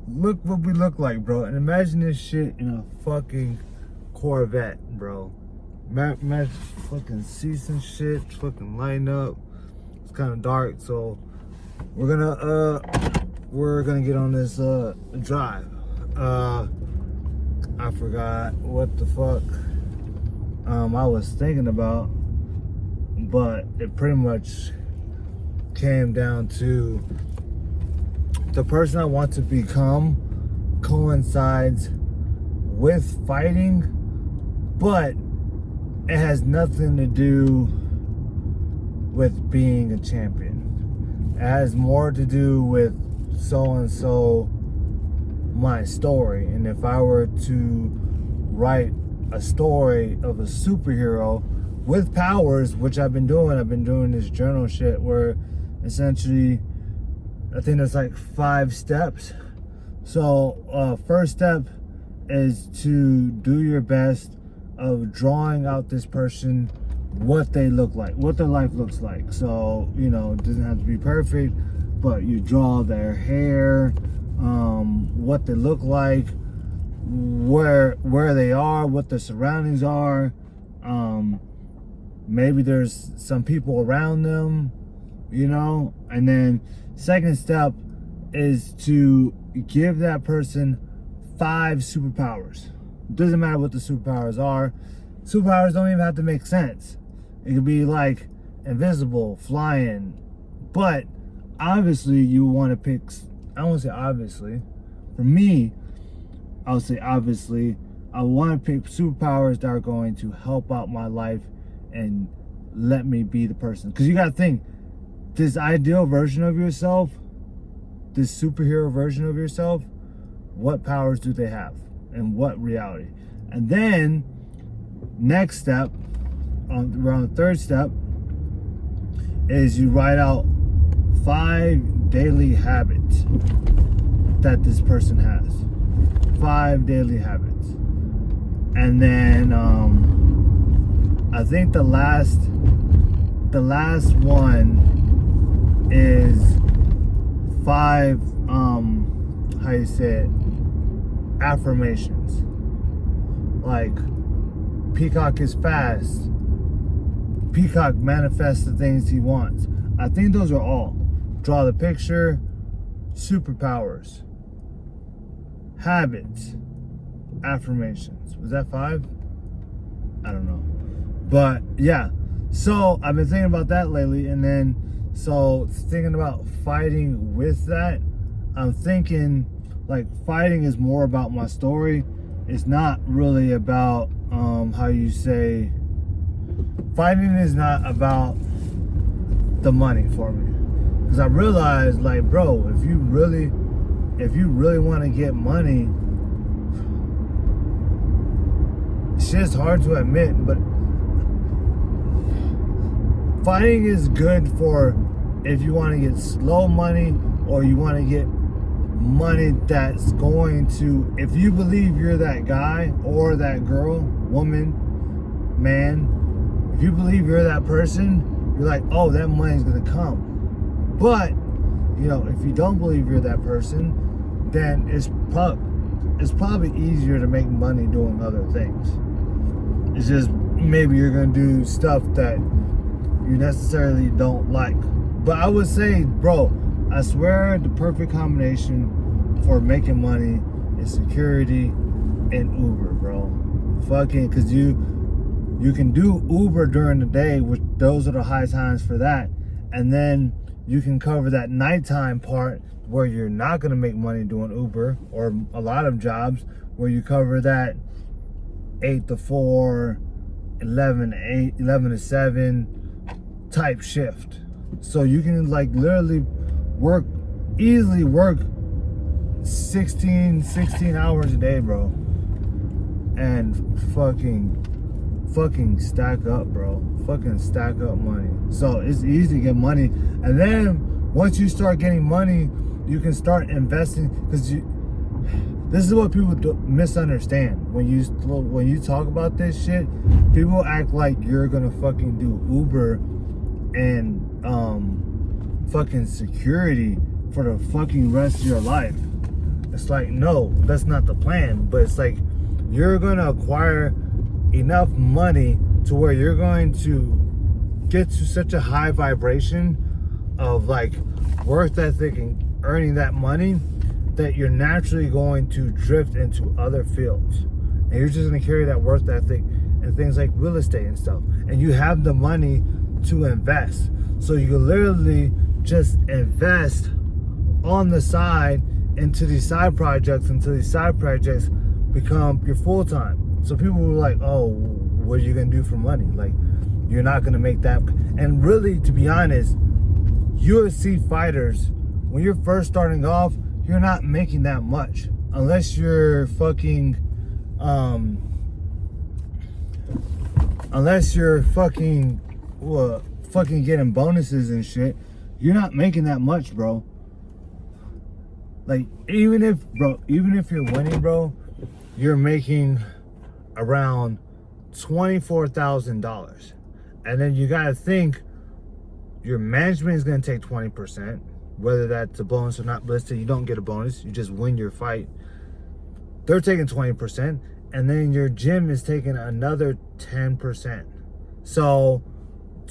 look what we look like, bro. And imagine this shit in a fucking Corvette, bro. Imagine fucking seats and shit, fucking lighting up. It's kind of dark, so we're gonna get on this drive. I forgot what the fuck I was thinking about, but it pretty much came down to the person I want to become coincides with fighting, but it has nothing to do with being a champion. It has more to do with so-and-so, my story. And if I were to write a story of a superhero with powers, which I've been doing this journal shit where essentially I think there's like 5 steps. So first step is to do your best of drawing out this person, what they look like, what their life looks like. So, you know, it doesn't have to be perfect, but you draw their hair, what they look like, where they are, what their surroundings are. Maybe there's some people around them, you know. And then second step is to give that person 5 superpowers. It doesn't matter what the superpowers are. Superpowers don't even have to make sense. It could be like invisible, flying. But obviously you want to pick, I won't say obviously. For me, I would say obviously, I want to pick superpowers that are going to help out my life and let me be the person. Because you got to think, this ideal version of yourself, this superhero version of yourself, what powers do they have and what reality? And then next step, around the third step, is you write out 5 daily habits that this person has. 5 daily habits. And then I think the last one is 5 how you say it, affirmations. Like, Peacock is fast. Peacock manifests the things he wants. I think those are all. Draw the picture, superpowers, habits, affirmations. Was that 5? I don't know. But yeah, so I've been thinking about that lately. And then, so thinking about fighting with that, I'm thinking like fighting is more about my story. It's not really about how you say, fighting is not about the money for me. Because I realized, like, bro, if you really want to get money, shit's hard to admit, but fighting is good for if you want to get slow money, or you want to get money that's going to, if you believe you're that guy or that girl, woman, man, if you believe you're that person, you're like, oh, that money's gonna come. But, you know, if you don't believe you're that person, then it's probably easier to make money doing other things. It's just maybe you're gonna do stuff that you necessarily don't like. But I would say, bro, I swear the perfect combination for making money is security and Uber, bro. Fucking, cause you can do Uber during the day, which those are the high times for that. And then you can cover that nighttime part where you're not gonna make money doing Uber, or a lot of jobs where you cover that 8 to 4, 11 to 7 type shift. So you can like literally easily work 16 hours a day, bro. And fucking stack up, bro. Fucking stack up money. So it's easy to get money. And then once you start getting money, you can start investing, because this is what people misunderstand. When you talk about this shit, people act like you're gonna fucking do Uber and fucking security for the fucking rest of your life. It's like, no, that's not the plan. But it's like, you're going to acquire enough money to where you're going to get to such a high vibration of like work ethic and earning that money that you're naturally going to drift into other fields. And you're just going to carry that work ethic and things like real estate and stuff. And you have the money to invest. So you can literally just invest on the side into these side projects until these side projects become your full time. So people were like, oh, what are you going to do for money? Like, you're not going to make that. And really, to be honest, UFC fighters, when you're first starting off, you're not making that much. Unless you're fucking, fucking getting bonuses and shit, you're not making that much, bro. Like, even if you're winning, bro, you're making around $24,000. And then you gotta think your management is gonna take 20%, whether that's a bonus or not. But let's say you don't get a bonus, you just win your fight. They're taking 20%, and then your gym is taking another 10%. So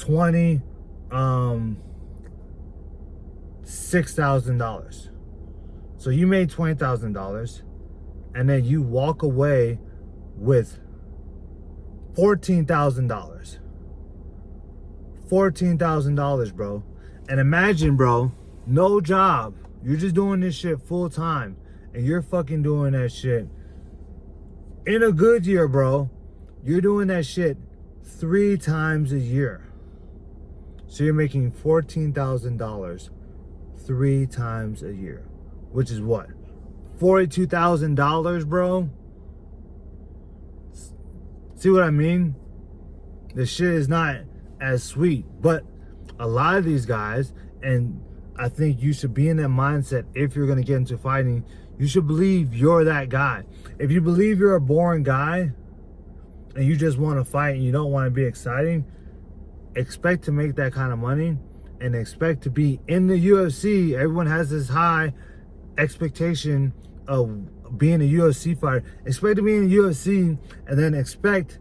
$6,000. So you made $20,000, and then you walk away with $14,000. $14,000, bro. And imagine, bro, no job. You're just doing this shit full time, and you're fucking doing that shit in a good year, bro. You're doing that shit 3 times a year. So you're making $14,000 3 times a year, which is what? $42,000, bro. See what I mean? The shit is not as sweet, but a lot of these guys, and I think you should be in that mindset if you're gonna get into fighting. You should believe you're that guy. If you believe you're a boring guy and you just want to fight and you don't want to be exciting, expect to make that kind of money and expect to be in the UFC. Everyone has this high expectation of being a UFC fighter. Expect to be in the UFC and then expect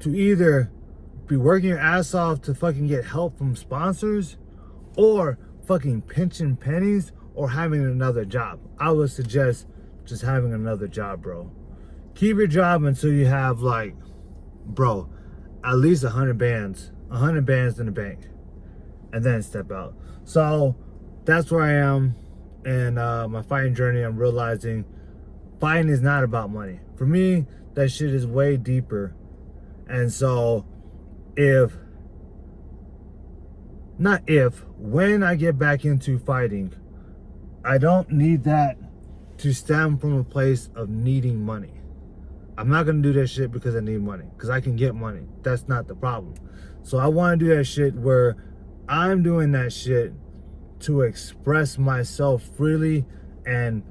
to either be working your ass off to fucking get help from sponsors or fucking pinching pennies or having another job. I would suggest just having another job, bro. Keep your job until you have, like, bro, at least 100 bands in the bank, and then step out. So that's where I am in my fighting journey. I'm realizing fighting is not about money. For me, that shit is way deeper. And so when I get back into fighting, I don't need that to stem from a place of needing money. I'm not gonna do that shit because I need money, because I can get money. That's not the problem. So I want to do that shit where I'm doing that shit to express myself freely and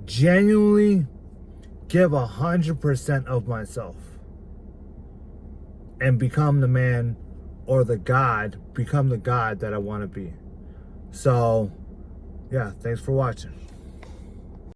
genuinely give 100% of myself and become the man or become the god that I want to be. So yeah, thanks for watching.